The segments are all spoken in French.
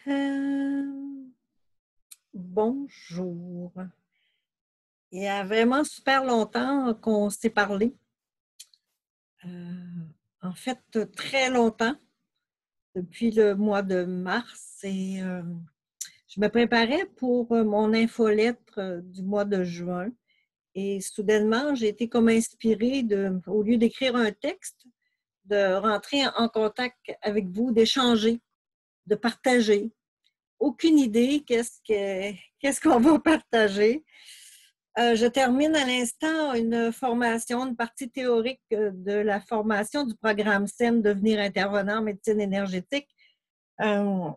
Euh, Bonjour. Il y a vraiment super longtemps qu'on s'est parlé. En fait, très longtemps, depuis le mois de mars. Et je me préparais pour mon infolettre du mois de juin. Et soudainement, j'ai été comme inspirée au lieu d'écrire un texte, de rentrer en contact avec vous, d'échanger, de partager. Aucune idée qu'est-ce qu'on va partager. Je termine à l'instant une formation, une partie théorique de la formation du programme SEM Devenir intervenant en médecine énergétique euh,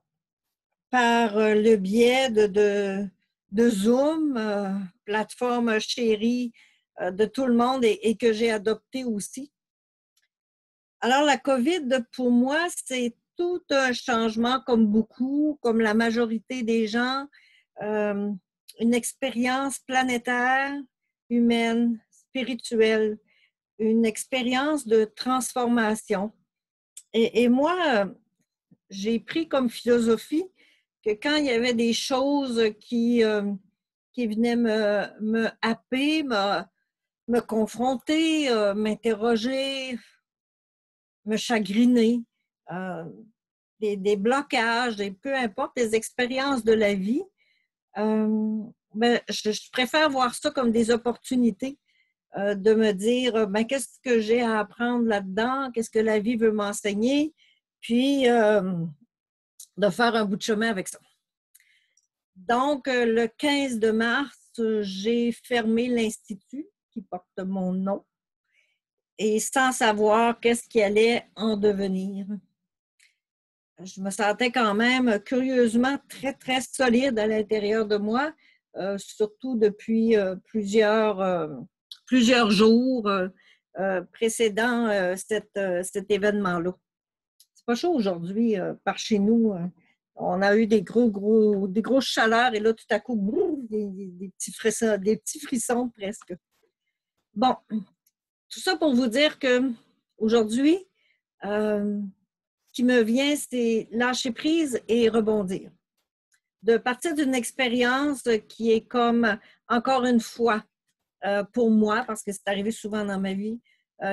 par le biais de Zoom, plateforme chérie de tout le monde et que j'ai adopté aussi. Alors, la COVID, pour moi, c'est tout un changement comme beaucoup, comme la majorité des gens. Euh, une expérience planétaire, humaine, spirituelle, une expérience de transformation. Et moi, j'ai pris comme philosophie que quand il y avait des choses qui venaient me happer, me confronter, m'interroger, me chagriner, euh, des blocages, et peu importe, les expériences de la vie, ben, je préfère voir ça comme des opportunités de me dire ben, qu'est-ce que j'ai à apprendre là-dedans, qu'est-ce que la vie veut m'enseigner, puis de faire un bout de chemin avec ça. Donc, le 15 de mars, j'ai fermé l'Institut qui porte mon nom et sans savoir qu'est-ce qui allait en devenir. Je me sentais quand même curieusement très, très solide à l'intérieur de moi, surtout depuis plusieurs jours précédant cet événement-là. C'est pas chaud aujourd'hui par chez nous. On a eu des grosses chaleurs et là, tout à coup, boum, des petits frissons presque. Bon, tout ça pour vous dire que aujourd'hui, ce qui me vient, c'est lâcher prise et rebondir. De partir d'une expérience qui est comme, encore une fois, pour moi, parce que c'est arrivé souvent dans ma vie,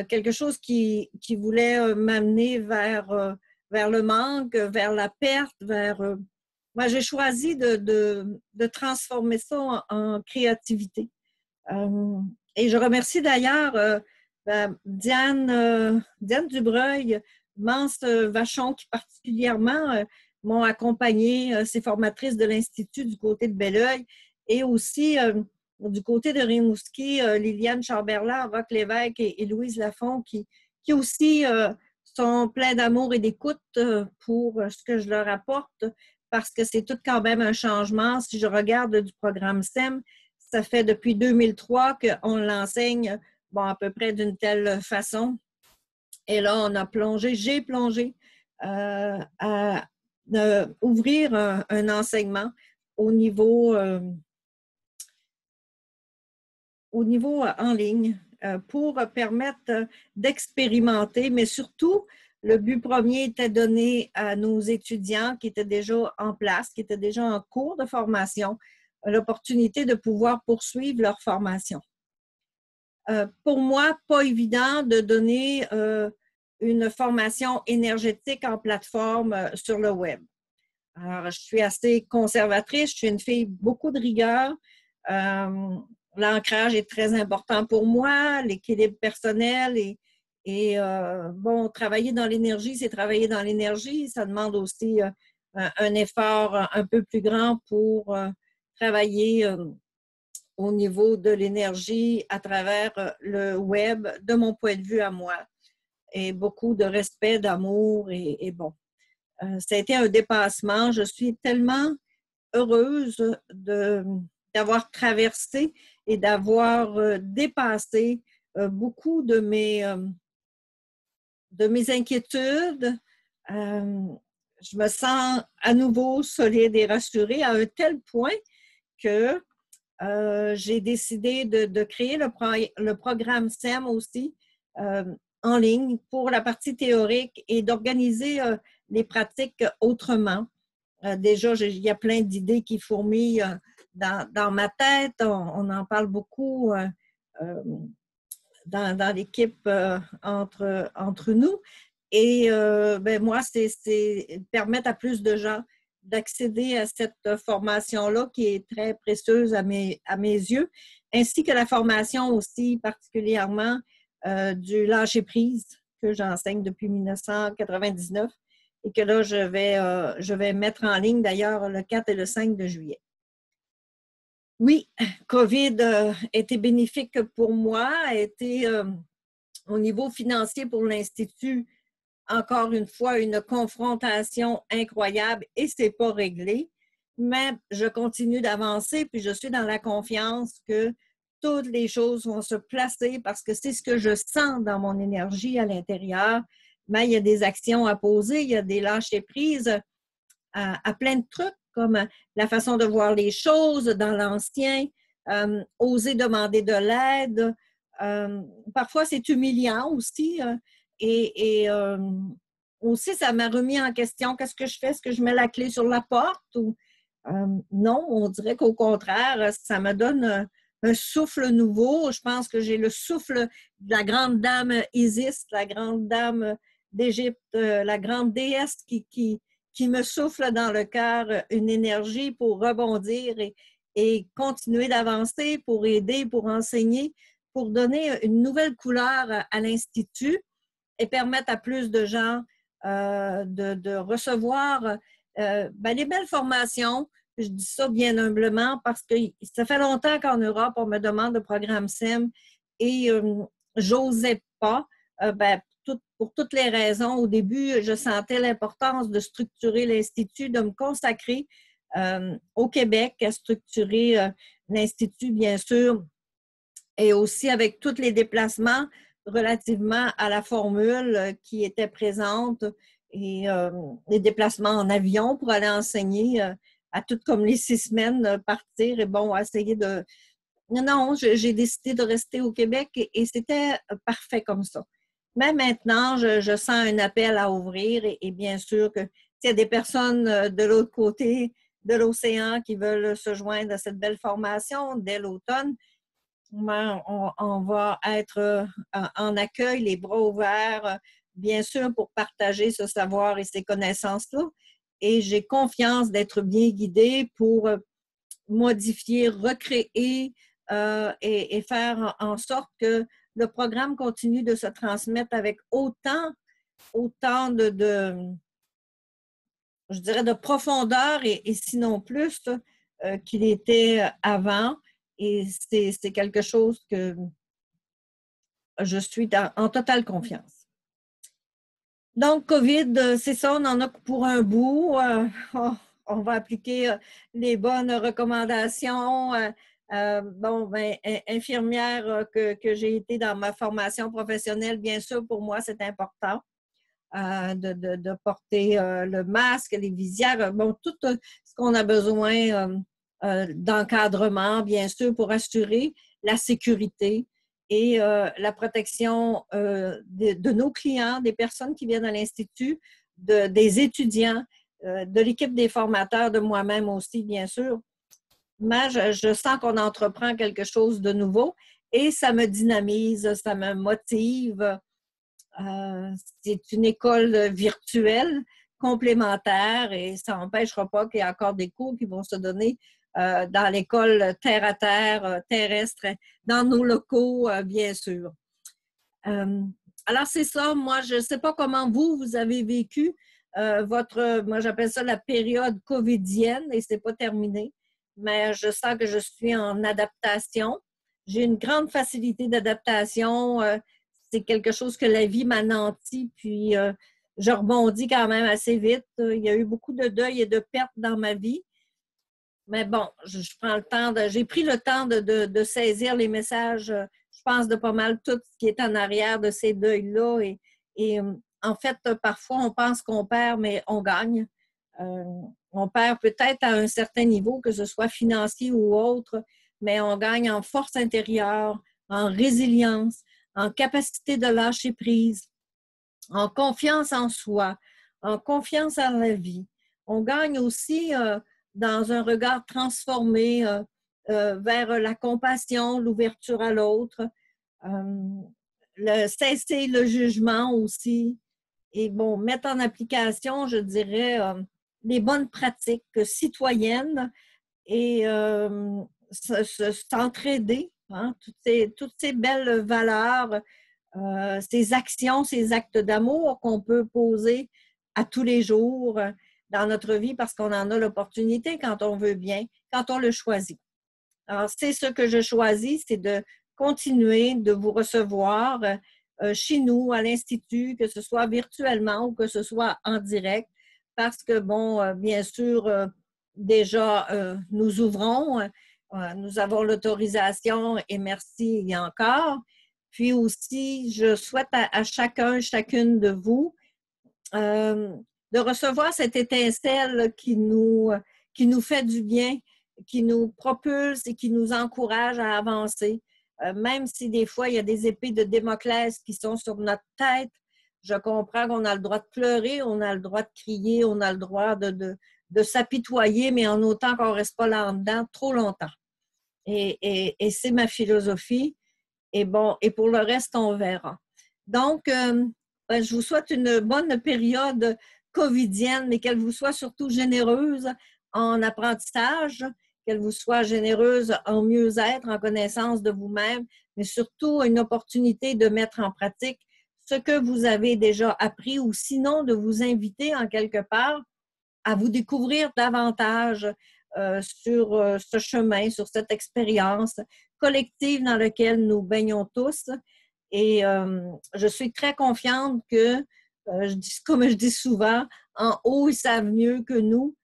quelque chose qui voulait m'amener vers le manque, vers la perte, moi, j'ai choisi de transformer ça en créativité. Et je remercie d'ailleurs Diane Dubreuil, Mance Vachon, qui particulièrement m'ont accompagné, ces formatrices de l'Institut du côté de Belleuil, et aussi du côté de Rimouski, Liliane Chamberlain, Roch Lévesque et Louise Lafont, qui aussi sont pleins d'amour et d'écoute pour ce que je leur apporte, parce que c'est tout quand même un changement. Si je regarde du programme SEM, ça fait depuis 2003 qu'on l'enseigne bon, à peu près d'une telle façon. Et là, j'ai plongé à ouvrir un enseignement au niveau, en ligne pour permettre d'expérimenter, mais surtout, le but premier était donné à nos étudiants qui étaient déjà en place, qui étaient déjà en cours de formation, l'opportunité de pouvoir poursuivre leur formation. Pour moi, pas évident de donner une formation énergétique en plateforme sur le web. Alors, je suis assez conservatrice, je suis une fille beaucoup de rigueur. L'ancrage est très important pour moi, l'équilibre personnel bon, travailler dans l'énergie, c'est travailler dans l'énergie. Ça demande aussi un effort un peu plus grand pour travailler au niveau de l'énergie à travers le web, de mon point de vue à moi. Et beaucoup de respect, d'amour et bon. Ça a été un dépassement. Je suis tellement heureuse d'avoir traversé et d'avoir dépassé beaucoup de mes inquiétudes. Je me sens à nouveau solide et rassurée à un tel point que j'ai décidé de créer le programme SEM aussi en ligne pour la partie théorique et d'organiser les pratiques autrement. Déjà, il y a plein d'idées qui fourmillent dans ma tête. On en parle beaucoup dans l'équipe entre nous. Et ben, moi, c'est permettre à plus de gens d'accéder à cette formation-là qui est très précieuse à mes yeux, ainsi que la formation aussi particulièrement du lâcher-prise que j'enseigne depuis 1999 et que là, je vais mettre en ligne d'ailleurs le 4 et le 5 de juillet. Oui, COVID a été bénéfique pour moi, a été au niveau financier pour l'Institut, encore une fois, une confrontation incroyable et c'est pas réglé. Mais je continue d'avancer puis je suis dans la confiance que toutes les choses vont se placer parce que c'est ce que je sens dans mon énergie à l'intérieur. Mais il y a des actions à poser, il y a des lâcher-prises à plein de trucs comme la façon de voir les choses dans l'ancien, oser demander de l'aide. Parfois, c'est humiliant aussi. Et aussi, ça m'a remis en question. Qu'est-ce que je fais? Est-ce que je mets la clé sur la porte? Ou, non, on dirait qu'au contraire, ça me donne un souffle nouveau. Je pense que j'ai le souffle de la grande dame Isis, la grande dame d'Égypte, la grande déesse qui me souffle dans le cœur une énergie pour rebondir et continuer d'avancer, pour aider, pour enseigner, pour donner une nouvelle couleur à l'Institut et permettre à plus de gens de recevoir les belles formations. Je dis ça bien humblement parce que ça fait longtemps qu'en Europe, on me demande le programme SEM et j'osais pas. Pour toutes les raisons. Au début, je sentais l'importance de structurer l'Institut, de me consacrer au Québec, à structurer l'Institut, bien sûr, et aussi avec tous les déplacements relativement à la formule qui était présente et les déplacements en avion pour aller enseigner à toutes comme les 6 semaines, partir et bon, essayer de... Non, j'ai décidé de rester au Québec et c'était parfait comme ça. Mais maintenant, je sens un appel à ouvrir et bien sûr que s'il y a des personnes de l'autre côté de l'océan qui veulent se joindre à cette belle formation dès l'automne, on va être en accueil, les bras ouverts, bien sûr, pour partager ce savoir et ces connaissances-là. Et j'ai confiance d'être bien guidée pour modifier, recréer et faire en sorte que le programme continue de se transmettre avec autant je dirais, de profondeur et sinon plus qu'il était avant. Et c'est quelque chose que je suis en totale confiance. Donc, COVID, c'est ça, on en a pour un bout. On va appliquer les bonnes recommandations. Infirmière que j'ai été dans ma formation professionnelle, bien sûr, pour moi, c'est important de porter le masque, les visières, tout ce qu'on a besoin d'encadrement, bien sûr, pour assurer la sécurité et la protection de nos clients, des personnes qui viennent à l'Institut, des étudiants, de l'équipe des formateurs, de moi-même aussi, bien sûr. Mais je sens qu'on entreprend quelque chose de nouveau et ça me dynamise, ça me motive. C'est une école virtuelle complémentaire et ça n'empêchera pas qu'il y ait encore des cours qui vont se donner dans l'école terre à terre, terrestre, dans nos locaux, bien sûr. Alors, c'est ça. Moi, je ne sais pas comment vous avez vécu moi, j'appelle ça la période covidienne et ce n'est pas terminé, mais je sens que je suis en adaptation. J'ai une grande facilité d'adaptation. C'est quelque chose que la vie m'a nanti, puis je rebondis quand même assez vite. Il y a eu beaucoup de deuil et de pertes dans ma vie. Mais bon, je prends le temps j'ai pris le temps de saisir les messages, je pense, de pas mal tout ce qui est en arrière de ces deuils-là. Et en fait, parfois, on pense qu'on perd, mais on gagne. On perd peut-être à un certain niveau, que ce soit financier ou autre, mais on gagne en force intérieure, en résilience, en capacité de lâcher prise, en confiance en soi, en confiance en la vie, on gagne aussi dans un regard transformé vers la compassion, l'ouverture à l'autre, cesser le jugement aussi. Et bon, mettre en application, je dirais, les bonnes pratiques citoyennes et s'entraider, hein, toutes ces belles valeurs, ces actions, ces actes d'amour qu'on peut poser à tous les jours dans notre vie parce qu'on en a l'opportunité quand on veut bien, quand on le choisit. Alors, c'est ce que je choisis, c'est de continuer de vous recevoir chez nous, à l'Institut, que ce soit virtuellement ou que ce soit en direct, parce que, bon, bien sûr, déjà, nous ouvrons, nous avons l'autorisation et merci encore. Puis aussi, je souhaite à chacun, chacune de vous de recevoir cette étincelle qui nous fait du bien, qui nous propulse et qui nous encourage à avancer. Même si des fois, il y a des épées de Damoclès qui sont sur notre tête, je comprends qu'on a le droit de pleurer, on a le droit de crier, on a le droit de s'apitoyer, mais en autant qu'on ne reste pas là-dedans trop longtemps. Et c'est ma philosophie. Et bon, et pour le reste, on verra. Donc, je vous souhaite une bonne période covidienne, mais qu'elle vous soit surtout généreuse en apprentissage, qu'elle vous soit généreuse en mieux-être, en connaissance de vous-même, mais surtout une opportunité de mettre en pratique ce que vous avez déjà appris ou sinon de vous inviter en quelque part à vous découvrir davantage sur ce chemin, sur cette expérience collective dans laquelle nous baignons tous. Et je suis très confiante que, comme je dis souvent, en haut, ils savent mieux que nous.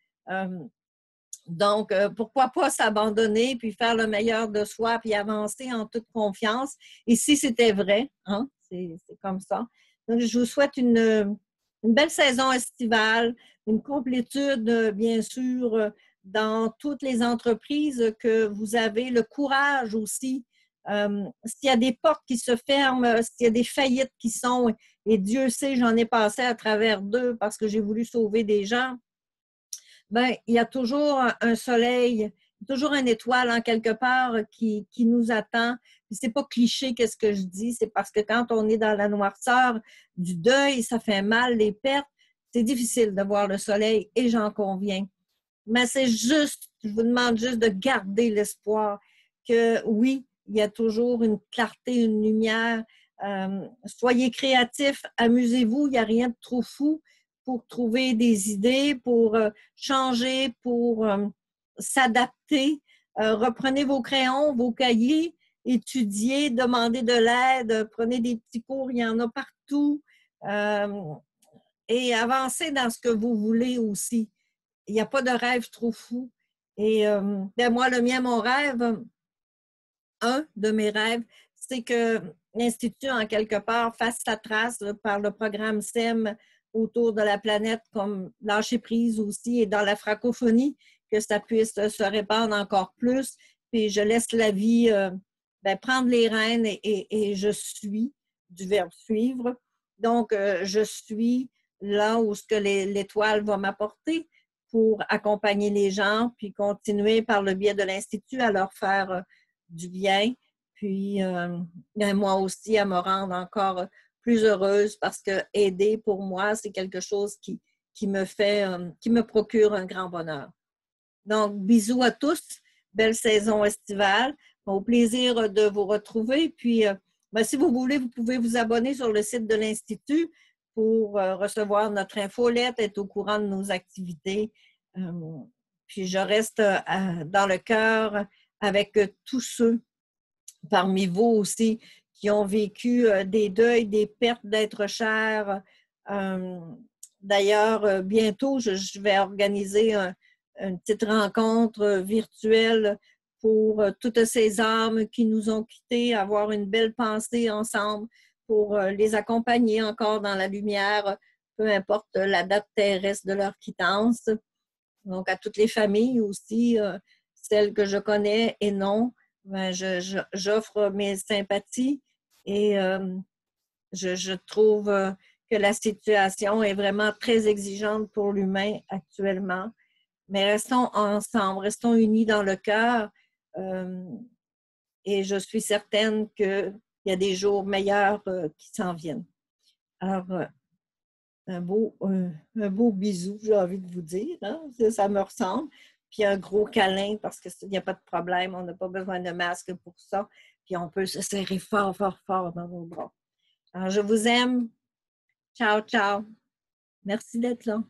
Donc, pourquoi pas s'abandonner, puis faire le meilleur de soi, puis avancer en toute confiance. Et si c'était vrai, hein, c'est comme ça. Donc, je vous souhaite une belle saison estivale, une complétude, bien sûr, dans toutes les entreprises que vous avez, le courage aussi. S'il y a des portes qui se ferment, s'il y a des faillites qui sont, et Dieu sait, j'en ai passé à travers deux parce que j'ai voulu sauver des gens, ben, il y a toujours un soleil, toujours une étoile en quelque part qui nous attend. C'est pas cliché qu'est-ce que je dis, c'est parce que quand on est dans la noirceur du deuil, ça fait mal, les pertes, c'est difficile de voir le soleil et j'en conviens. Mais c'est juste, je vous demande juste de garder l'espoir que oui, il y a toujours une clarté, une lumière. Soyez créatifs, amusez-vous, il n'y a rien de trop fou pour trouver des idées, pour changer, pour s'adapter. Reprenez vos crayons, vos cahiers, étudiez, demandez de l'aide, prenez des petits cours, il y en a partout. Et avancez dans ce que vous voulez aussi. Il n'y a pas de rêve trop fou. Et ben moi, le mien, mon rêve, un de mes rêves, c'est que l'Institut, en quelque part, fasse sa trace par le programme SEM autour de la planète, comme lâcher prise aussi, et dans la francophonie, que ça puisse se répandre encore plus. Puis je laisse la vie prendre les rênes et je suis, du verbe suivre. Donc, je suis là où ce que l'étoile va m'apporter pour accompagner les gens, puis continuer par le biais de l'Institut à leur faire du bien, puis moi aussi à me rendre encore plus heureuse parce que aider pour moi, c'est quelque chose qui me fait, qui me procure un grand bonheur. Donc, bisous à tous, belle saison estivale, au plaisir de vous retrouver, puis si vous voulez, vous pouvez vous abonner sur le site de l'Institut pour recevoir notre infolette, être au courant de nos activités. Puis je reste dans le cœur avec tous ceux parmi vous aussi qui ont vécu des deuils, des pertes d'êtres chers. D'ailleurs, bientôt, je vais organiser une petite rencontre virtuelle pour toutes ces âmes qui nous ont quittés, avoir une belle pensée ensemble pour les accompagner encore dans la lumière, peu importe la date terrestre de leur quittance. Donc, à toutes les familles aussi, celles que je connais et non, ben, j'offre mes sympathies et je trouve que la situation est vraiment très exigeante pour l'humain actuellement. Mais restons ensemble, restons unis dans le cœur. Et je suis certaine qu'il y a des jours meilleurs qui s'en viennent. Alors, un beau bisou, j'ai envie de vous dire. Hein? Ça me ressemble. Puis un gros câlin parce qu'il n'y a pas de problème. On n'a pas besoin de masque pour ça. Puis on peut se serrer fort, fort, fort dans nos bras. Alors, je vous aime. Ciao, ciao. Merci d'être là.